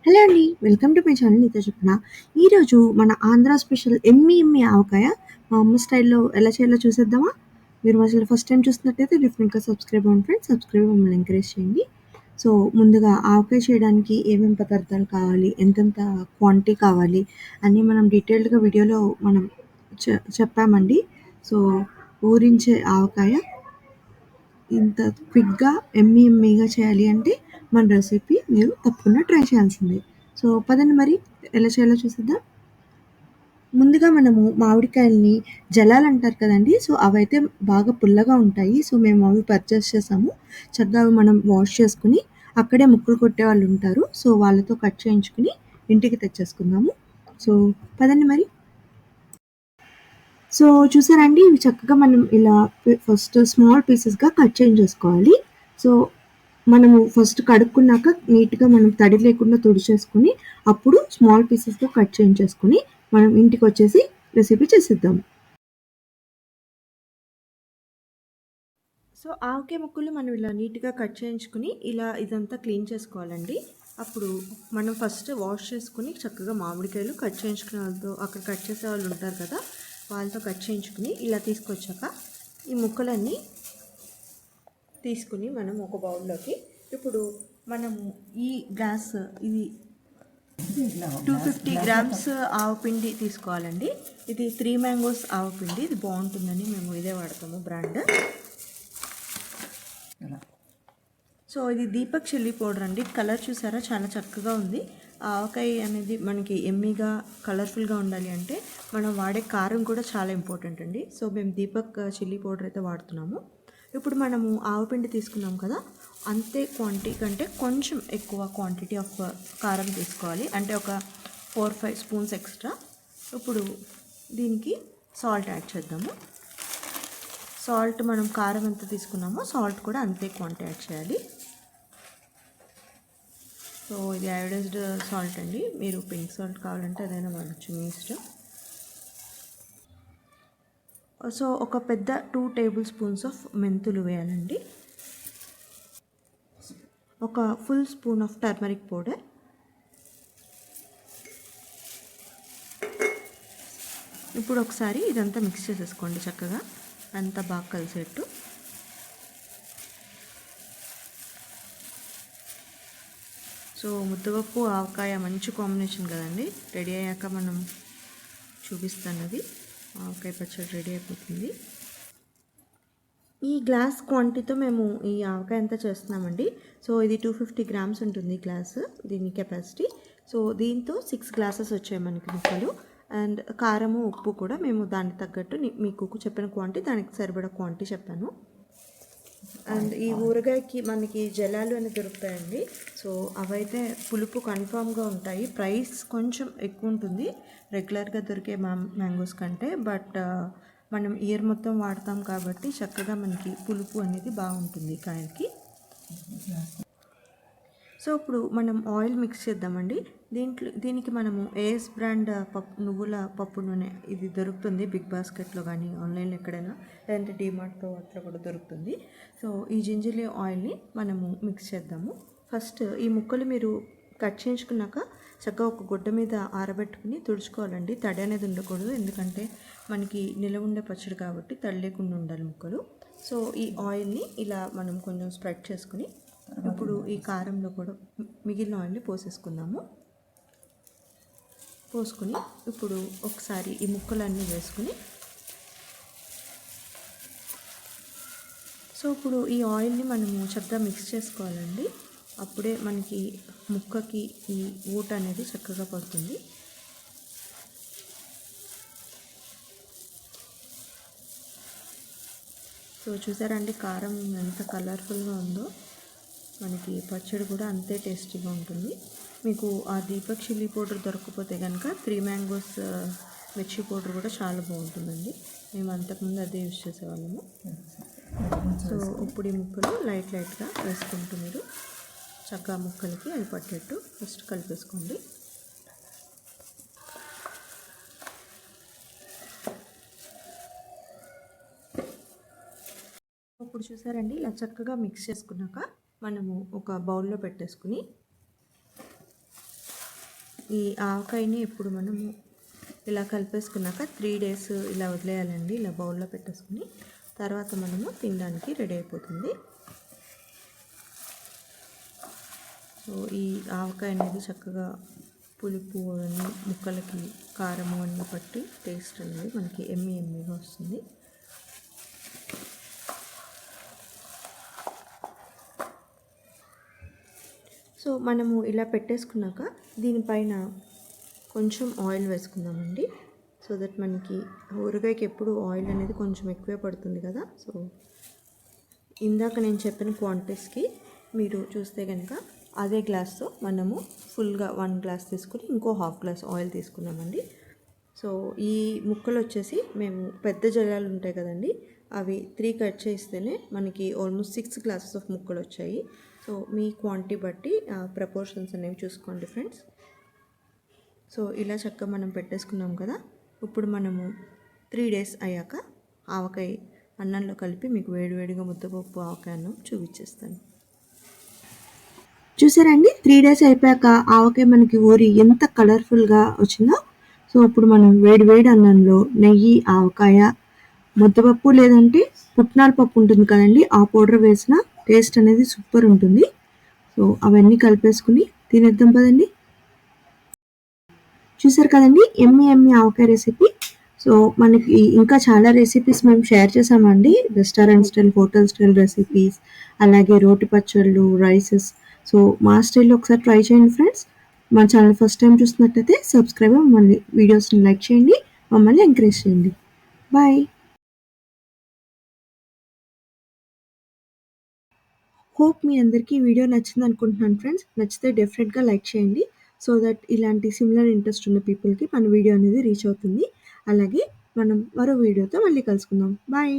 Hello అండి. Welcome to my channel నీతో చెప్పన. ఈరోజు మన ఆంధ్ర స్పెషల్ ఎమ్మి ఎమ్మి ఆవకాయ మా అమ్మ స్టైల్‌లో ఎలా చేయాలో చూసేద్దామా? మీరు అసలు ఫస్ట్ టైమ్ చూస్తున్నట్టయితే డెఫినిట్‌గా సబ్స్క్రైబ్ అవ్వండి ఫ్రెండ్స్. సబ్స్క్రైబ్ మమ్మల్ని ఎంకరేజ్ చేయండి. సో, ముందుగా ఆవకాయ చేయడానికి ఏమేం పదార్థాలు కావాలి, ఎంతెంత క్వాంటిటీ కావాలి అన్నీ మనం డీటెయిల్డ్‌గా వీడియోలో మనం చెప్పామండి. సో, ఊరించే ఆవకాయ ఇంత క్విక్‌గా యమ్మీగా చేయాలి అంటే మన రెసిపీ మీరు తప్పకుండా ట్రై చేయాల్సిందే. సో, పదండి మరి ఎలా చేయాలో చూసేద్దాం. ముందుగా మనము మామిడికాయలని జలాలంటారు కదండీ! సో, అవైతే బాగా పుల్లగా ఉంటాయి. సో, మేము అవి పర్చేస్ చేసాము. చక్కగా అవి మనం వాష్ చేసుకొని, అక్కడే ముక్కలు కొట్టేవాళ్ళుంటారు. సో, వాళ్ళతో కట్ చేయించుకొని ఇంటికి తెచ్చేసుకుందాము. సో, పదండి మరి. సో, చూసారా అండి ఇవి చక్కగా మనం ఇలా ఫస్ట్ స్మాల్ పీసెస్‌గా కట్ చేయించేసుకోవాలి. సో, మనము ఫస్ట్ కడుక్కున్నాక నీట్‌గా మనం తడి లేకుండా తుడిచేసుకొని, అప్పుడు స్మాల్ పీసెస్‌గా కట్ చేయించేసుకొని, మనం ఇంటికొచ్చేసి రెసిపీ చేసేద్దాం. సో, ఆవకాయ ముక్కలు మనం ఇలా నీట్‌గా కట్ చేయించుకొని, ఇలా ఇదంతా క్లీన్ చేసుకోవాలండి. అప్పుడు మనం ఫస్ట్ వాష్ చేసుకొని, చక్కగా మామిడికాయలు కట్ చేయించుకునే వాళ్ళతో అక్కడ కట్ చేసేవాళ్ళు ఉంటారు కదా! వాళ్ళతో కట్ చేయించుకొని, ఇలా తీసుకొచ్చాక ఈ ముక్కలన్నీ తీసుకుని మనం ఒక బౌల్లోకి ఇప్పుడు మనము ఈ గ్లాస్ ఇది 250 గ్రామ్స్ ఆవపిండి తీసుకోవాలండి. ఇది 3 మ్యాంగోస్ ఆవపిండి. ఇది బాగుంటుందని మేము ఇదే వాడతాము బ్రాండ్. సో ఇది దీపక్ చిల్లీ పౌడర్ అండి. కలర్ చూసారా చాలా చక్కగా ఉంది. ఆవకాయ అనేది మనకి ఎమ్మీగా కలర్ఫుల్గా ఉండాలి అంటే మనం వాడే కారం కూడా చాలా ఇంపార్టెంట్ అండి. సో మేము దీపక్ చిల్లీ పౌడర్ అయితే వాడుతున్నాము. ఇప్పుడు మనము ఆవపిండి తీసుకున్నాం కదా, అంతే క్వాంటిటీ కంటే కొంచెం ఎక్కువ క్వాంటిటీ ఆఫ్ కారం తీసుకోవాలి. అంటే ఒక 4-5 స్పూన్స్ ఎక్స్ట్రా. ఇప్పుడు దీనికి సాల్ట్ యాడ్ చేద్దాము. సాల్ట్ మనం కారం ఎంత తీసుకున్నామో సాల్ట్ కూడా అంతే క్వాంటిటీ యాడ్ చేయాలి. సో ఇది అయోడైజ్డ్ సాల్ట్ అండి. మీరు పింక్ సాల్ట్ కావాలంటే అదైనా వాడచ్చు, మీ ఇష్టం. సో ఒక పెద్ద 2 టేబుల్ స్పూన్స్ ఆఫ్ మెంతులు వేయాలండి. ఒక full spoon of turmeric powder, ఇప్పుడు ఒకసారి ఇదంతా మిక్స్ చేసేసుకోండి చక్కగా, అంతా బాగా కలిసేట్టు. సో ముద్దపప్పు ఆవకాయ మంచి కాంబినేషన్ కదండి. రెడీ అయ్యాక మనం చూపిస్తాను. అది ఆవకాయ పచ్చడి రెడీ అయిపోతుంది. ఈ గ్లాస్ క్వాంటిటీతో మేము ఈ ఆవకాయ అంతా చేస్తున్నామండి. సో ఇది 250 గ్రామ్స్ ఉంటుంది గ్లాసు, దీని కెపాసిటీ. సో దీంతో 6 గ్లాసెస్ వచ్చాయి మనకి ముక్కలు. అండ్ కారము ఉప్పు కూడా మేము దానికి తగ్గట్టు మీకు చెప్పిన క్వాంటిటీ దానికి సరిపడా క్వాంటిటీ చెప్పాను. అండ్ ఈ ఊరగాయకి మనకి జలాలు అని దొరుకుతాయండి. సో అవైతే పులుపు కన్ఫామ్గా ఉంటాయి. ప్రైస్ కొంచెం ఎక్కువ ఉంటుంది రెగ్యులర్గా దొరికే మ్యాంగోస్ కంటే. బట్ మనం ఇయర్ మొత్తం వాడతాం కాబట్టి చక్కగా మనకి పులుపు అనేది బాగుంటుంది కాయకి. సో ఇప్పుడు మనం ఆయిల్ మిక్స్ చేద్దామండి. దీనికి మనము ఏఎస్ బ్రాండ్ నువ్వుల పప్పు నూనె ఇది దొరుకుతుంది బిగ్ బాస్కెట్లో కానీ ఆన్లైన్లో ఎక్కడైనా, లేదంటే డీమార్ట్లో అట్లా కూడా దొరుకుతుంది. సో ఈ జింజర్లీ ఆయిల్ని మనము మిక్స్ చేద్దాము. ఫస్ట్ ఈ ముక్కలు మీరు కట్ చేయించుకున్నాక చక్కగా ఒక గుడ్డ మీద ఆరబెట్టుకుని తుడుచుకోవాలండి. తడి అనేది ఉండకూడదు, ఎందుకంటే మనకి నిలవ ఉండే పచ్చడి కాబట్టి తడి లేకుండా ఉండాలి ముక్కలు. సో ఈ ఆయిల్ని ఇలా మనం కొంచెం స్ప్రెడ్ చేసుకుని ఇప్పుడు ఈ కారంలో కూడా మిగిలిన ఆయిల్ని పోసేసుకుందాము. పోసుకుని ఇప్పుడు ఒకసారి ఈ ముక్కలన్నీ వేసుకుని, సో ఇప్పుడు ఈ ఆయిల్ని మనము చక్కగా మిక్స్ చేసుకోవాలండి. అప్పుడే మనకి ముక్కకి ఈ ఊట అనేది చక్కగా పడుతుంది. సో చూసారండి కారం ఎంత కలర్ఫుల్గా ఉందో, మనకి పచ్చడి కూడా అంతే టేస్టీగా ఉంటుంది. మీకు ఆ దీపక్ చిల్లీ పౌడర్ దొరకకపోతే కనుక 3 మ్యాంగోస్ మిర్చి పౌడర్ కూడా చాలా బాగుంటుందండి. మేము అంతకుముందు అదే యూజ్ చేసేవాళ్ళము. సో ఇప్పుడు ఈ ముక్కలు లైట్గా వేసుకుంటూ మీరు చక్కగా ముక్కలకి అవి పట్టేట్టు ఫస్ట్ కలిపేసుకోండి. ఇప్పుడు చూసారండి ఇలా చక్కగా మిక్స్ చేసుకున్నాక మనము ఒక బౌల్లో పెట్టేసుకుని ఈ ఆవకాయని ఇప్పుడు మనము ఇలా కలిపేసుకున్నాక 3 డేస్ ఇలా వదిలేయాలండి. ఇలా బౌల్లో పెట్టేసుకుని తర్వాత మనము తినడానికి రెడీ అయిపోతుంది. సో ఈ ఆవకాయ అనేది చక్కగా పులుపు అన్నీ ముక్కలకి కారము అన్నీ పట్టి టేస్ట్ అనేది మనకి ఎమ్మీగా వస్తుంది. సో మనము ఇలా పెట్టేసుకున్నాక దీనిపైన కొంచెం ఆయిల్ వేసుకుందామండి. సో దట్ మనకి ఊరగాయకి ఎప్పుడు ఆయిల్ అనేది కొంచెం ఎక్కువే పడుతుంది కదా. సో ఇందాక నేను చెప్పిన క్వాంటిటీస్కి మీరు చూస్తే కనుక అదే గ్లాస్తో మనము ఫుల్గా 1 గ్లాస్ తీసుకుని ఇంకో హాఫ్ గ్లాస్ ఆయిల్ తీసుకున్నామండి. సో ఈ ముక్కలు వచ్చేసి మేము పెద్ద జల్లాలు ఉంటాయి కదండి, అవి 3 కట్ చేస్తేనే మనకి ఆల్మోస్ట్ 6 గ్లాసెస్ ఆఫ్ ముక్కలు వచ్చాయి. సో మీ క్వాంటిటీ బట్టి ప్రపోర్షన్స్ అనేవి చూసుకోండి ఫ్రెండ్స్. సో ఇలా చక్కగా మనం పెట్టేసుకున్నాం కదా. ఇప్పుడు మనము 3 డేస్ అయ్యాక ఆవకాయ అన్నంలో కలిపి మీకు వేడివేడిగా ముద్దపప్పు ఆవకాయ అన్నం చూపించేస్తాను. చూసారండి, 3 డేస్ అయిపోయాక ఆవకాయ మనకి ఊరి ఎంత కలర్ఫుల్గా వచ్చిందో. సో అప్పుడు మనం వేడి అన్నంలో నెయ్యి, ఆవకాయ, ముద్దపప్పు లేదంటే పుట్నాల పప్పు ఉంటుంది కదండి, ఆ పౌడర్ వేసిన టేస్ట్ అనేది సూపర్ ఉంటుంది. సో అవన్నీ కలిపేసుకుని తినేద్దాం పదండి. చూసారు కదండి ఎమ్మి ఆవకాయ రెసిపీ. సో మనకి ఇంకా చాలా రెసిపీస్ మేము షేర్ చేసామండి, restaurant style, hotel style recipes, అలాగే రోటి పచ్చళ్ళు, రైసెస్. సో మా స్టైల్లో ఒకసారి ట్రై చేయండి ఫ్రెండ్స్. మా ఛానల్ ఫస్ట్ టైం చూస్తున్నట్టయితే సబ్స్క్రైబ్, మమ్మల్ని వీడియోస్ని లైక్ చేయండి, మమ్మల్ని ఎంకరేజ్ చేయండి. బాయ్. హోప్ మీ అందరికీ ఈ వీడియో నచ్చింది అనుకుంటున్నాను ఫ్రెండ్స్. నచ్చితే డెఫినెట్గా లైక్ చేయండి. సో దట్ ఇలాంటి సిమిలర్ ఇంట్రెస్ట్ ఉన్న పీపుల్కి మన వీడియో అనేది రీచ్ అవుతుంది. అలాగే మనం మరో వీడియోతో మళ్ళీ కలుసుకుందాం. బాయ్.